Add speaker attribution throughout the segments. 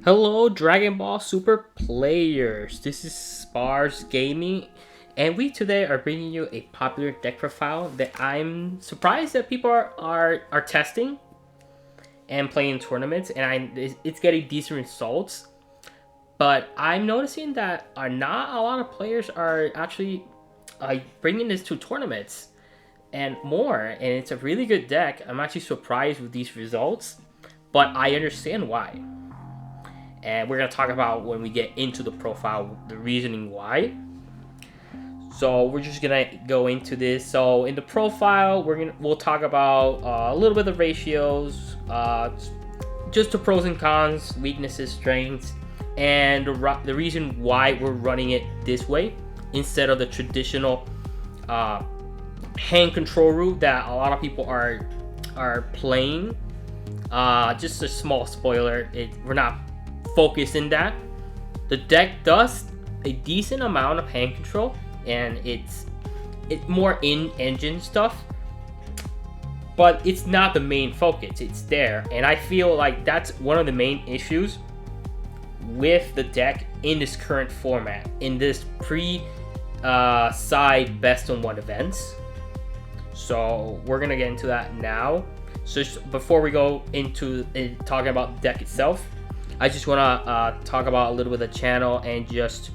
Speaker 1: Hello, Dragon Ball Super players. This is SparsGaming, and we today are bringing you a popular deck profile that I'm surprised that people are testing and playing in tournaments, and it's getting decent results. But I'm noticing that not a lot of players are actually bringing this to tournaments and more, and it's a really good deck. I'm actually surprised with these results, but I understand why. And we're going to talk about when we get into the profile the reasoning why. So we're just going to go into this. So in the profile, we'll talk about a little bit of ratios, just the pros and cons, weaknesses, strengths, and the reason why we're running it this way instead of the traditional hand control route that a lot of people are playing. Just a small spoiler, we're not focus in that. The deck does a decent amount of hand control, and it's more in-engine stuff, but it's not the main focus. It's there, and I feel like that's one of the main issues with the deck in this current format, in this side best on one events. So we're gonna get into that now. So before we go into talking about the deck itself, I just want to talk about a little bit of the channel and just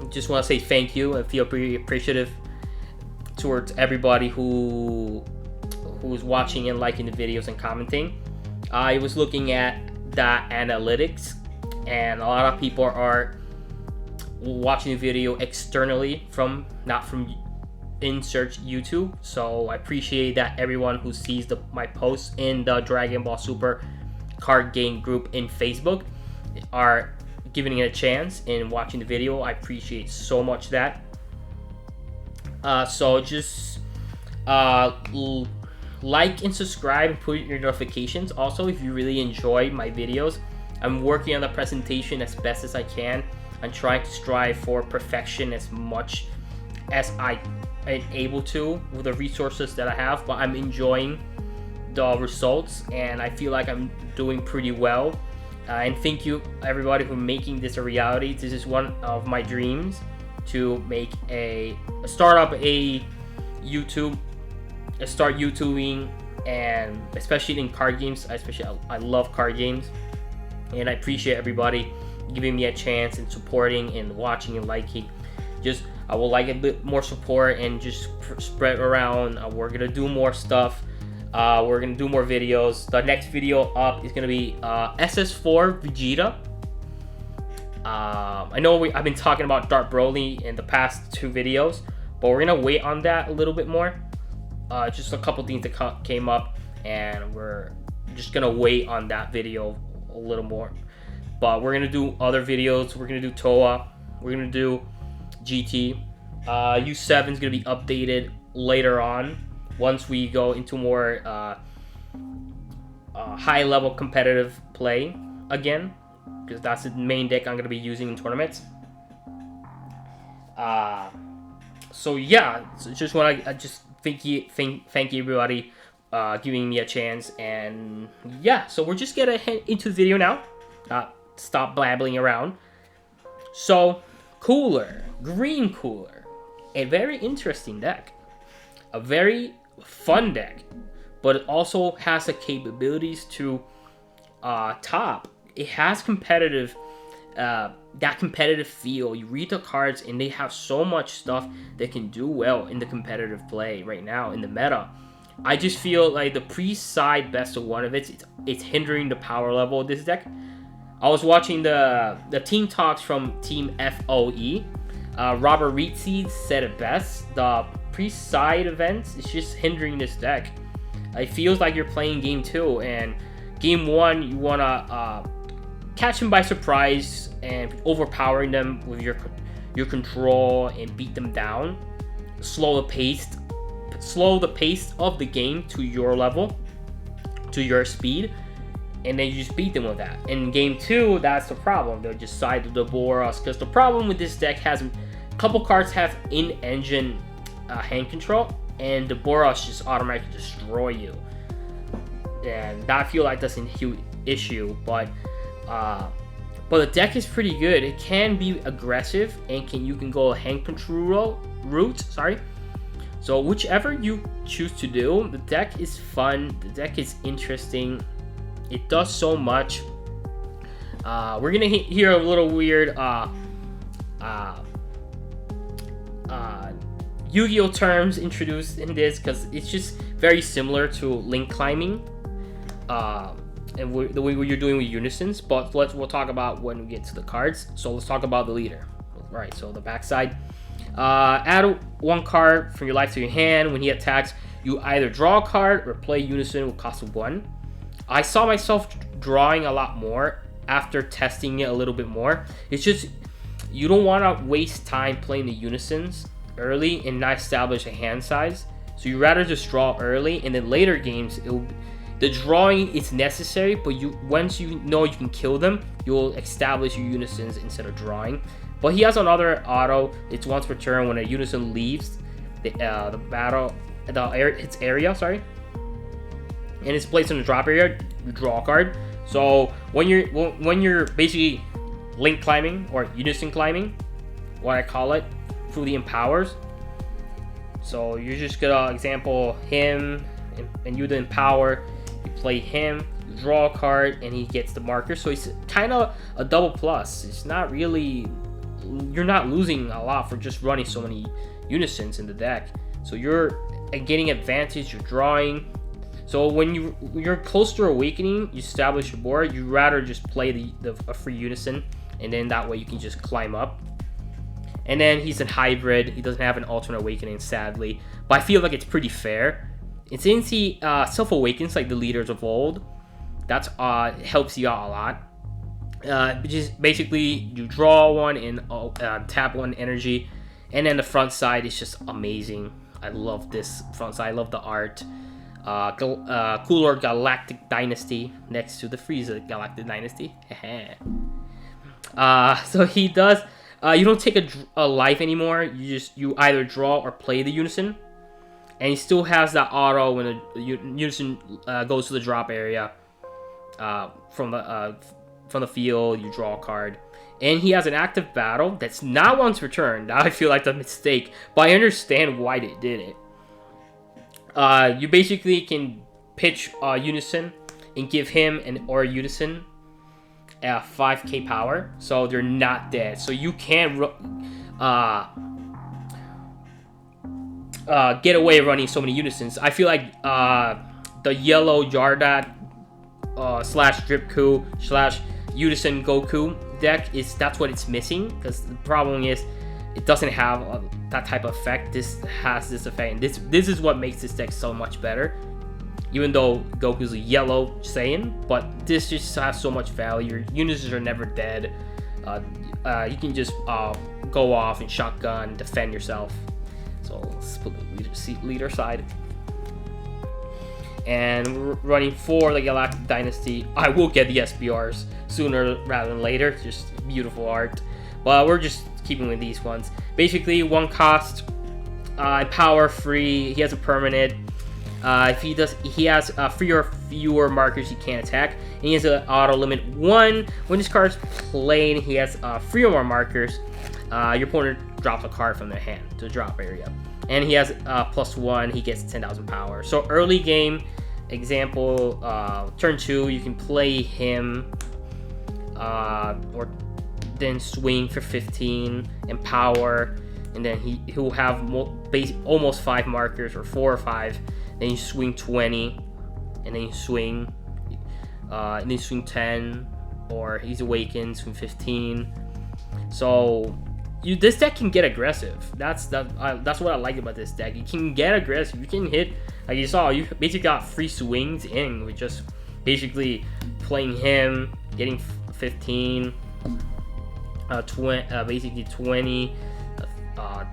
Speaker 1: just want to say thank you and feel pretty appreciative towards everybody who's watching and liking the videos and commenting. I was looking at that analytics, and a lot of people are watching the video externally not from in search YouTube. So I appreciate that everyone who sees my posts in the Dragon Ball Super card game group in Facebook are giving it a chance and watching the video. I appreciate so much that. So just like and subscribe and put your notifications. Also, if you really enjoy my videos, I'm working on the presentation as best as I can. I'm trying to strive for perfection as much as I'm able to with the resources that I have, but I'm enjoying the results and I feel like I'm doing pretty well. And thank you everybody for making this a reality. This is one of my dreams, to start YouTubing, and especially in card games. I love card games, and I appreciate everybody giving me a chance and supporting and watching and liking. I would like a bit more support and just spread around. We're gonna do more stuff. We're gonna do more videos. The next video up is gonna be SS4 Vegeta. I know I've been talking about Dark Broly in the past 2 videos, but we're gonna wait on that a little bit more. Just a couple things that came up, and we're just gonna wait on that video a little more. But we're gonna do other videos. We're gonna do TOA. We're gonna do GT. U7 is going to be updated later on once we go into more high level competitive play again, because that's the main deck I'm going to be using in tournaments. So yeah, just want to thank you everybody giving me a chance. And yeah, so we're just gonna head into the video now. Stop blabbling around. So Cooler, Green Cooler, a very interesting deck, a very fun deck, but it also has the capabilities to top. It has competitive, that competitive feel. You read the cards and they have so much stuff that can do well in the competitive play right now in the meta. I just feel like the pre-side best of one of it's hindering the power level of this deck. I was watching the team talks from Team FOE. Robert Reedseed said it best. The pre-side events is just hindering this deck. It feels like you're playing game 2, and game 1 you wanna catch them by surprise and overpowering them with your control and beat them down. Slow the pace of the game to your level, to your speed. And then you just beat them with that. In game 2, that's the problem. They'll just side to the Boros, because the problem with this deck has a couple cards have in-engine hand control, and the Boros just automatically destroy you. and I feel like that's a huge issue. But the deck is pretty good. It can be aggressive, and you can go hand control route. Sorry. So whichever you choose to do, the deck is fun. The deck is interesting. It does so much. We're gonna hear a little weird Yu-Gi-Oh terms introduced in this, because it's just very similar to link climbing, and the way you're doing with unisons. But we'll talk about when we get to the cards. So let's talk about the leader. All right. So the backside. Add one card from your life to your hand. When he attacks, you either draw a card or play unison with cost of 1. I saw myself drawing a lot more after testing it a little bit more. It's just you don't want to waste time playing the unisons early and not establish a hand size. So you rather just draw early, and then later games the drawing is necessary, but once you know you can kill them, you'll establish your unisons instead of drawing. But he has another auto. It's once per turn when a unison leaves the battle, its area. Sorry, and it's placed in the drop area. You draw a card. So when you're basically link climbing or unison climbing, what I call it, through the empowers. So you're just gonna example him, and you the empower. You play him, you draw a card, and he gets the marker. So it's kind of a double plus. It's not really. You're not losing a lot for just running so many unisons in the deck. So you're getting advantage, you're drawing. So when you're close to awakening, you establish your board, you rather just play a free unison, and then that way you can just climb up. And then he's a hybrid. He doesn't have an alternate awakening, sadly, but I feel like it's pretty fair. And since he self-awakens like the leaders of old, that's helps you out a lot. Just basically you draw one and tap one energy, and then the front side is just amazing. I love this front side. I love the art. Cooler Galactic Dynasty next to the Frieza Galactic Dynasty. So he does. You don't take a life anymore. You either draw or play the unison, and he still has that auto when the unison goes to the drop area from the field. You draw a card, and he has an active battle that's not once returned. I feel like a mistake, but I understand why they did it. You basically can pitch unison and give him or unison 5k power, so they're not dead. So you can get away running so many unisons. I feel like the yellow Yardat slash Dripku slash Unison Goku deck that's what it's missing, because the problem is it doesn't have that type of effect. This has this effect, and this is what makes this deck so much better. Even though Goku's a yellow Saiyan, but this just has so much value. Your unisons are never dead. You can just go off and shotgun, defend yourself. So let's put the leader side. And we're running for the Galactic Dynasty. I will get the SBRs sooner rather than later. Just beautiful art. But we're just keeping with these ones. Basically, one cost, power free. He has a permanent. If he has 3 or fewer markers he can't attack. And he has an auto limit 1. When this card's played, he has 3 or more markers. Your opponent drops a card from their hand to the drop area. And he has +1, he gets 10,000 power. So early game, example, turn 2, you can play him, or then swing for 15 and power, and then he'll have almost 5 markers, or 4 or 5. Then you swing 20, and then you swing, and then you swing 10, or he's awakened, swing 15. So this deck can get aggressive. That's what I like about this deck. You can get aggressive. You can hit, like you saw, you basically got free swings in with just basically playing him, getting 15, basically 20,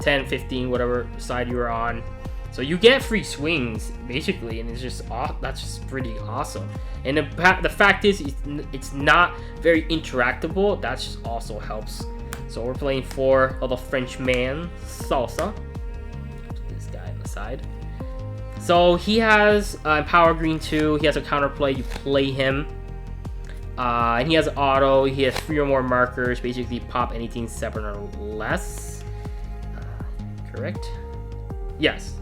Speaker 1: 10, 15, whatever side you're on. So you get free swings basically, and it's just that's just pretty awesome. And the fact is, it's not very interactable. That just also helps. So we're playing for the Frenchman Salsa. This guy on the side. So he has Power Green 2. He has a counterplay. You play him. And he has auto. He has 3 or more markers. Basically, pop anything 7 or less. Correct? Yes.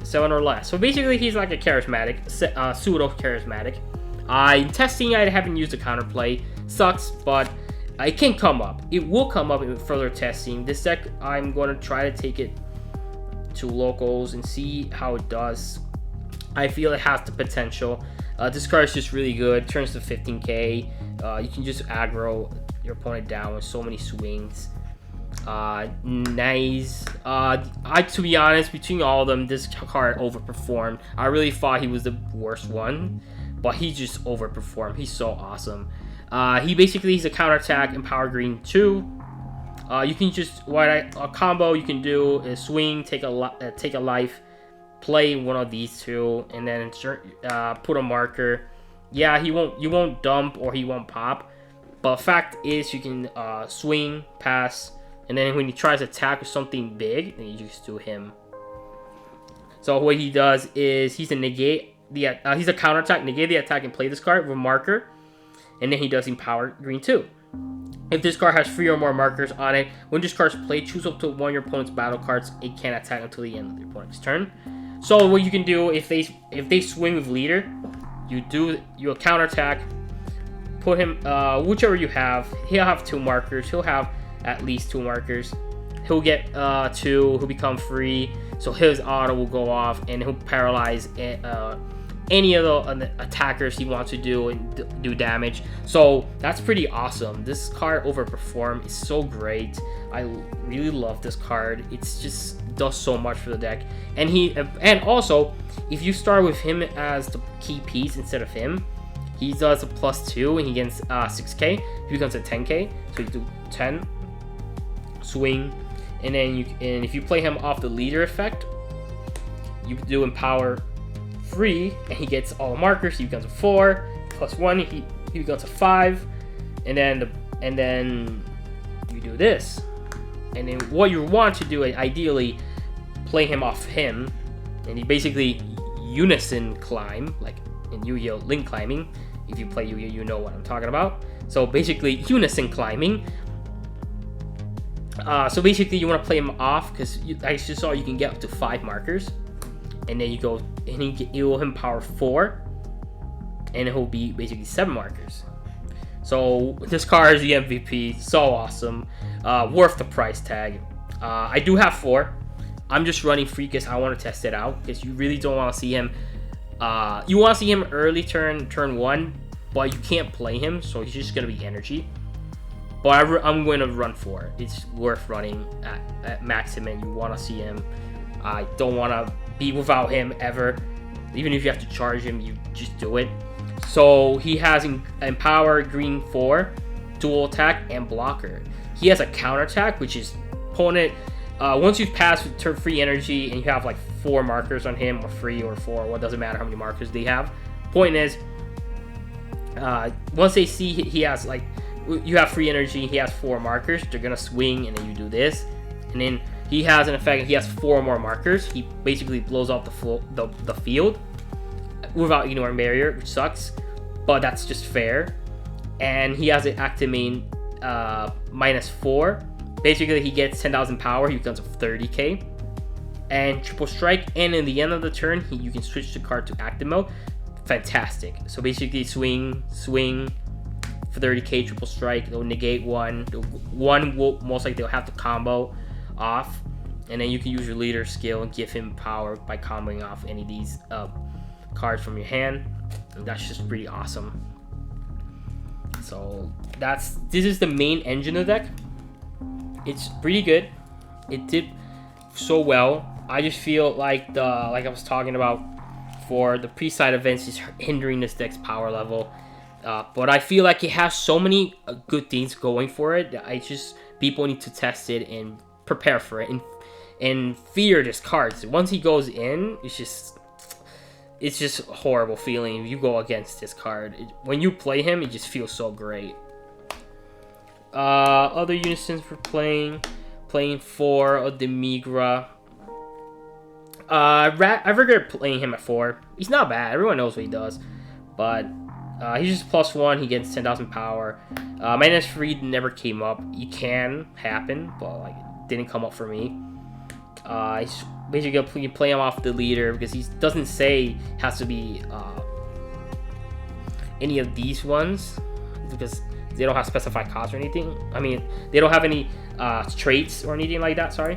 Speaker 1: 7 or less. So basically, he's like a charismatic, pseudo-charismatic. In testing, I haven't used a counterplay. Sucks, but it can come up. It will come up in further testing. This deck, I'm going to try to take it to locals and see how it does. I feel it has the potential. This card is just really good. Turns to 15k. You can just aggro your opponent down with so many swings. Nice. To be honest, between all of them, this card overperformed. I really thought he was the worst one, but he just overperformed. He's so awesome. He's a counterattack and Power Green 2. You can just a combo you can do is swing, take a life, play one of these 2, and then put a marker. Yeah, you won't dump or he won't pop, but fact is you can swing, pass, and then when he tries to attack with something big, then you just do him. So what he does is he's a counterattack, negate the attack, and play this card with a marker, and then he does Power Green 2. If this card has 3 or more markers on it, when this card is played, choose up to one of your opponent's battle cards. It can't attack until the end of the opponent's turn. So what you can do, if they swing with leader, you counterattack, put him whichever you have. He'll have 2 markers. He'll have at least 2 markers. He'll get 2. He'll become free. So his auto will go off, and he'll paralyze any of the attackers he wants to do and do damage. So that's pretty awesome. This card overperformed. It's so great. I really love this card. It's just does so much for the deck. And also, if you start with him as the key piece instead of him, he does a +2 and he gets 6k. He becomes a 10k. So you do 10, swing, and then if you play him off the leader effect, you do Empower 3, and he gets all the markers. He becomes a 4 +1. He becomes a 5, and then you do this, and then what you want to do is ideally play him off him, and he basically unison climb, like in Yu-Gi-Oh! Link climbing. If you play Yu-Gi-Oh! You know what I'm talking about. So basically unison climbing. So basically you want to play him off because I just saw you can get up to 5 markers. And then you go, and you will Power 4, and it will be basically 7 markers. So this card is the MVP. So awesome, worth the price tag. I do have 4. I'm just running free because I want to test it out. Because you really don't want to see him. You want to see him early turn 1, but you can't play him, so he's just gonna be energy. But I'm going to run 4. It's worth running at maximum. You want to see him. I don't want to be without him ever. Even if you have to charge him, you just do it. So he has Empower Green 4, dual attack, and blocker. He has a counterattack, which is opponent. Once you've passed with turn free energy and you have like 4 markers on him, or 3 or 4, what doesn't matter how many markers they have. Point is, once they see he has like, you have free energy, he has 4 markers, they're gonna swing, and then you do this, and then he has an effect. He has 4 more markers. He basically blows off the field without ignoring barrier, which sucks, but that's just fair. And he has an activate -4. Basically, he gets 10,000 power. He becomes a 30k. And triple strike. And in the end of the turn, you can switch the card to active mode. Fantastic. So basically, swing for 30k, triple strike. They'll negate 1. 1 will most likely they'll have to combo off, and then you can use your leader skill and give him power by comboing off any of these cards from your hand, and that's just pretty awesome. So this is the main engine of the deck. It's pretty good. It did so well. I just feel like like I was talking about for the pre-side events is hindering this deck's power level, but I feel like it has so many good things going for it that people need to test it and prepare for it and fear this card. So once he goes in, it's just a horrible feeling if you go against this card. When you play him, it just feels so great. Other unisons for playing 4 of the Migra. I regret playing him at 4. He's not bad. Everyone knows what he does, but he's just +1. He gets 10,000 power. Minus 3 never came up. It can happen, but like it didn't come up for me. He's basically you play him off the leader because he doesn't say it has to be any of these ones because they don't have specified costs or anything. I mean, they don't have any traits or anything like that. Sorry.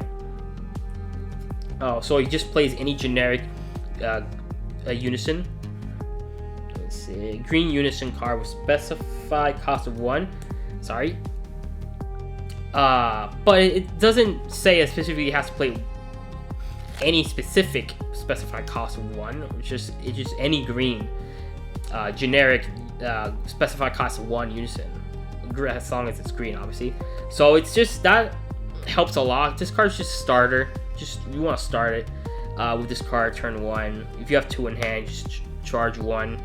Speaker 1: Oh, so he just plays any generic unison. Let's see, green unison card with specified cost of 1. Sorry. But it doesn't say it specifically has to play any specific specified cost of 1. It's just any green generic specified cost of 1 unison, as long as it's green, obviously. So it's just that helps a lot. This card's just starter. Just you want to start it with this card turn 1. If you have 2 in hand, just charge 1,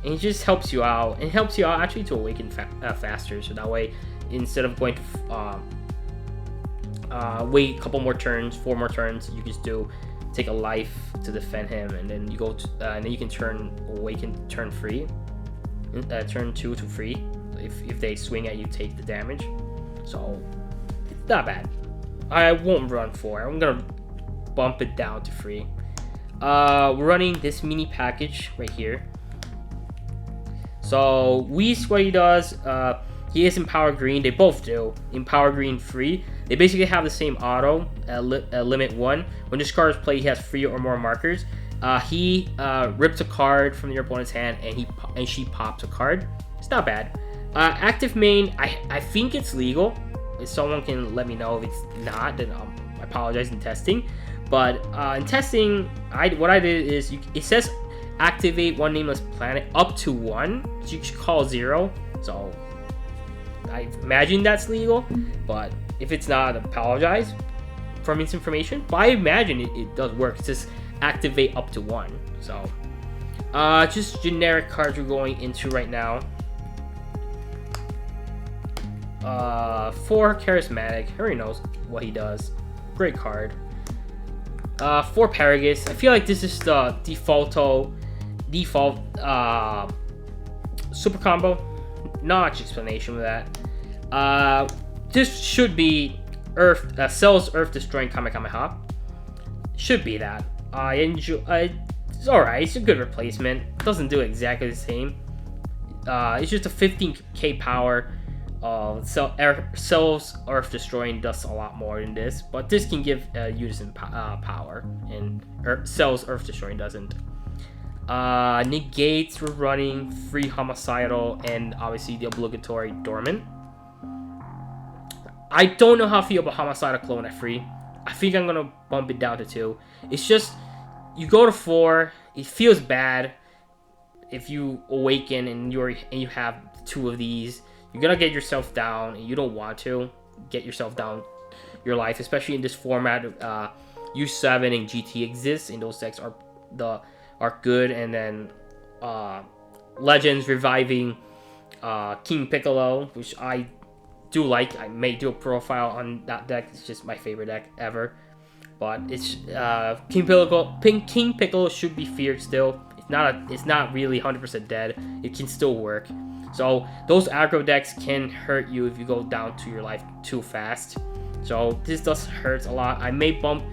Speaker 1: and it just helps you out. And it helps you out actually to awaken faster. So that way, instead of going to wait a couple more turns, 4 more turns, you just take a life to defend him, and then you go to, and then you can awaken turn 3, turn 2 to free. If they swing at you, take the damage. So it's not bad. I won't run 4. I'm gonna bump it down to 3. We're running this mini package right here. So Whis, what he does, he is in power green. They both do in power green 3. They basically have the same auto at limit 1. When this card is played, he has 3 or more markers. He rips a card from your opponent's hand, and she pops a card. It's not bad. Active main, I think it's legal. If someone can let me know if it's not, then I apologize in testing. But in testing, what I did is it says activate one nameless planet up to 1. So you should call 0. So I imagine that's legal, but if it's not, I apologize for misinformation. But I imagine it does work. It says activate up to 1. So just generic cards we're going into right now. 4 charismatic. Everybody knows what he does. Great card. 4 Paragus. I feel like this is the default super combo. Not much explanation with that. This should be Earth Cells Earth Destroying Kamehameha. Should be that. I enjoy. It's alright. It's a good replacement. Doesn't do exactly the same. It's just a 15k power. Cells Earth Destroying does a lot more than this, but this can give unison power, and Cells Earth Destroying doesn't. Negates, we're running free Homicidal and obviously the obligatory Dormant. I don't know how I feel about Homicidal Clone at 3. I think I'm gonna bump it down to 2. It's just you go to 4. It feels bad if you awaken and you have 2 of these. You're gonna get yourself down, and you don't want to get yourself down your life, especially in this format. U7 and GT exists, and those decks are good. And then Legends reviving King Piccolo, which I do like. I may do a profile on that deck. It's just my favorite deck ever. But it's King Piccolo should be feared still. It's not really 100% dead. It can still work. So those aggro decks can hurt you if you go down to your life too fast. So this does hurt a lot. I may bump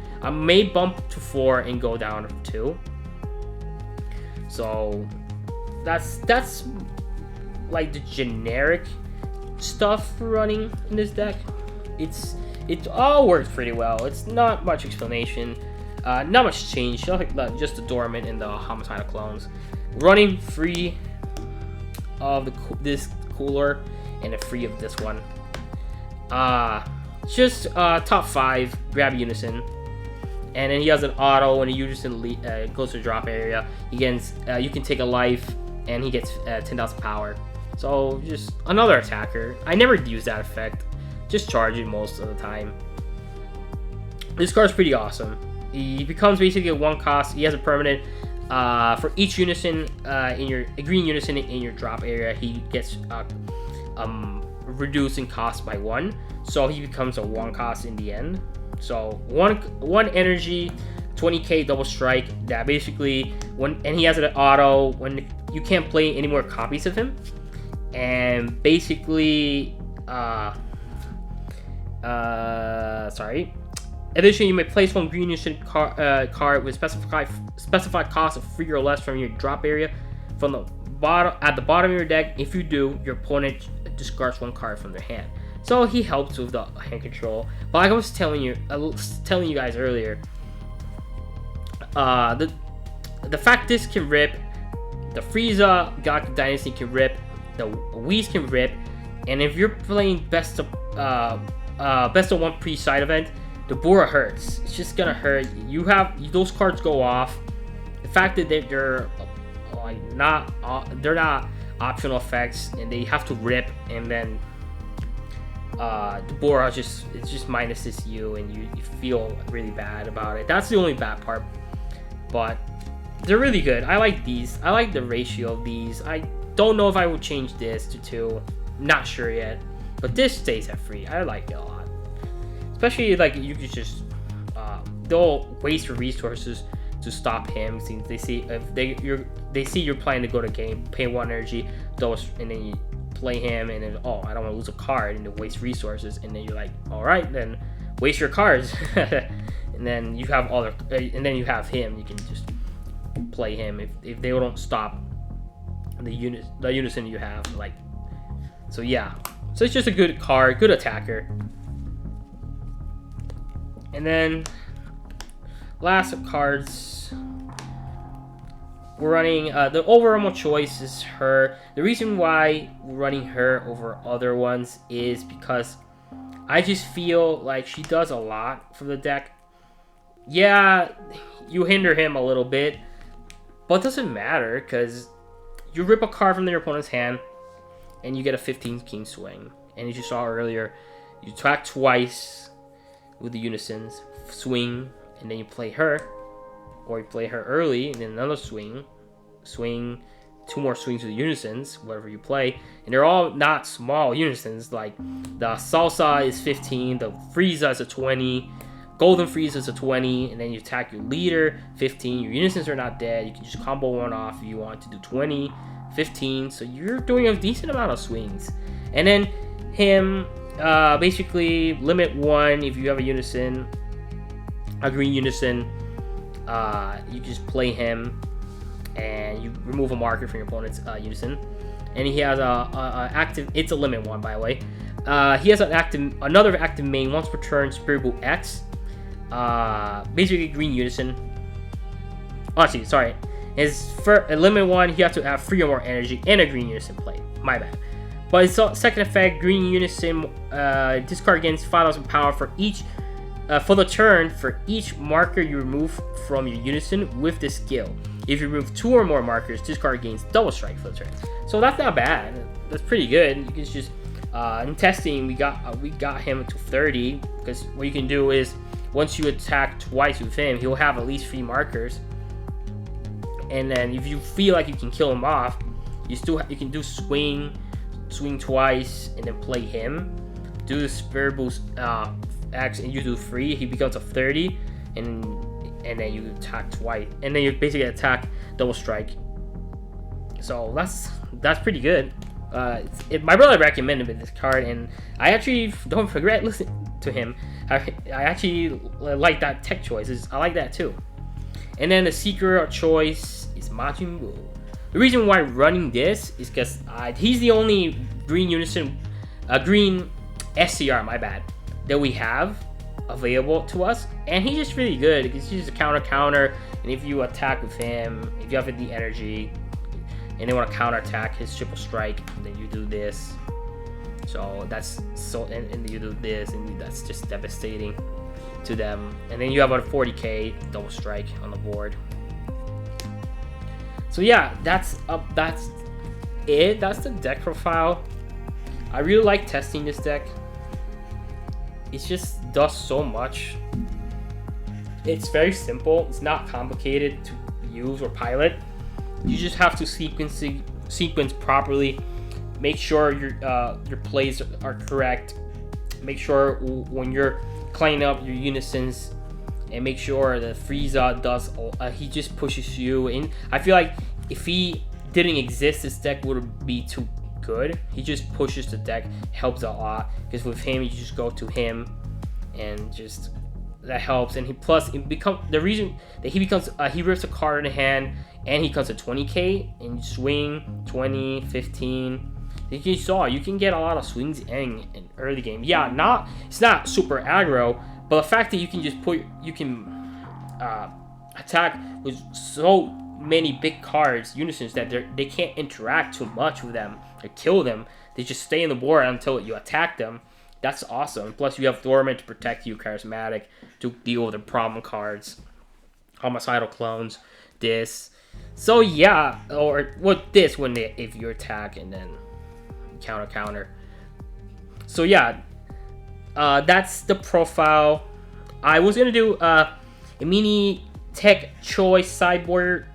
Speaker 1: to 4 and go down to 2. So that's like the generic stuff for running in this deck. It all works pretty well. It's not much explanation, not much change. Just the Dormant and the Homicidal Clones. Running free of this cooler and a free of this one. Just top 5 grab unison, and then he has an auto when a unison goes to drop area. He gets you can take a life, and he gets 10,000 power. So just another attacker. I never use that effect. Just charge it most of the time. This card's pretty awesome. He becomes basically a 1 cost. He has a permanent. For each unison in your green unison in your drop area, he gets reduced in cost by 1. So he becomes a 1 cost in the end. So one energy 20k double strike that basically and he has an auto when you can't play any more copies of him, and basically additionally, you may place one green unison card with specified cost of 3 or less from your drop area from the bottom at the bottom of your deck. If you do, your opponent discards 1 card from their hand. So he helps with the hand control. But like I was telling you guys earlier, the fact this can rip, the Frieza God Dynasty can rip, the Whis can rip, and if you're playing best of 1 pre-side event, the Bora hurts. It's just gonna hurt. You have those cards go off. The fact that they're like not optional effects and they have to rip, and then the Bora just minuses you and you feel really bad about it. That's the only bad part, but they're really good. I like these. I like the ratio of these. I don't know if I will change this to 2. Not sure yet, but this stays at 3. I like it a lot. Especially like you could just they'll waste your resources to stop him since they see if they see you're planning to go to game, pay 1 energy, and then you play him, and then I don't want to lose a card and to waste resources, and then you're like, all right, then waste your cards, and then you have and then you have him. You can just play him if they don't stop the unison you have. Like, so yeah, so it's just a good card, good attacker. And then last of cards, we're running the overall choice is her. The reason why we're running her over other ones is because I just feel like she does a lot for the deck. Yeah, you hinder him a little bit, but it doesn't matter because you rip a card from your opponent's hand and you get a 15 king swing. And as you saw earlier, you attack twice with the unisons, swing, and then you play her, or you play her early and then another swing, 2 more swings with the unisons, whatever you play, and they're all not small unisons. Like the Salsa is 15, the Frieza is a 20, Golden Frieza is a 20, and then you attack your leader, 15. Your unisons are not dead. You can just combo 1 off if you want to do 20, 15. So you're doing a decent amount of swings, and then him. Basically limit 1 if you have a unison, a green unison. You just play him and you remove a marker from your opponent's unison, and he has a active. It's a limit 1, by the way. He has another active main once per turn. Spirit Boot X. Basically green unison. Actually, sorry. His for a limit 1, you have to have 3 or more energy and a green unison play. My bad. But its second effect, green unison, discard gains 5,000 power for each for the turn for each marker you remove from your unison with this skill. If you remove 2 or more markers, discard gains double strike for the turn. So that's not bad. That's pretty good. You can just in testing we got him to 30 because what you can do is once you attack twice with him, he'll have at least 3 markers. And then if you feel like you can kill him off, you can do swing twice and then play him, do the Spirit Boost X, and you do 3, he becomes a 30, and then you attack twice, and then you basically attack double strike. So that's pretty good. My brother recommended me this card, and I actually don't regret listening to him. I actually like that tech choices. I like that too. And then the secret choice is Majin Buu. The reason why running this is because he's the only green unison, green SCR, my bad, that we have available to us, and he's just really good because he's just a counter, and if you attack with him, if you have the energy, and they want to counter attack his triple strike, then you do this. So that's and you do this, and that's just devastating to them. And then you have a 40k double strike on the board. So yeah, that's it. That's the deck profile. I really like testing this deck. It just does so much. It's very simple. It's not complicated to use or pilot. You just have to sequence properly. Make sure your plays are correct. Make sure when you're cleaning up your unisons, and make sure that Frieza does. He just pushes you in. I feel like if he didn't exist, this deck would be too good. He just pushes the deck, helps a lot, because with him you just go to him, and just that helps. And it becomes the reason that he rips a card in the hand, and he comes to 20k and you swing 20, 15. You saw you can get a lot of swings in early game. Yeah, it's not super aggro, but the fact that you can attack with so many big cards, unisons, that they can't interact too much with them or kill them. They just stay in the board until you attack them. That's awesome. Plus you have Dormant to protect you, Charismatic to deal with the problem cards, Homicidal Clones, this. So yeah, or what this when if you attack and then counter. So yeah, that's the profile. I was gonna do a mini tech choice sideboard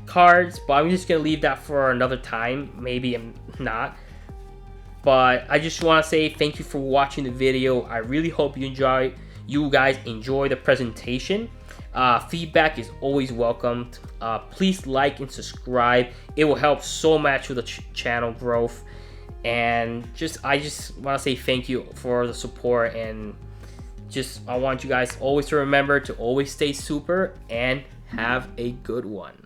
Speaker 1: cards, but I'm just gonna leave that for another time. Maybe I'm not. But I just want to say thank you for watching the video. I really hope you guys enjoy the presentation. Feedback is always welcomed. Please like and subscribe. It will help so much with the channel growth. And I just want to say thank you for the support, and I want you guys always to remember to always stay super and have a good one.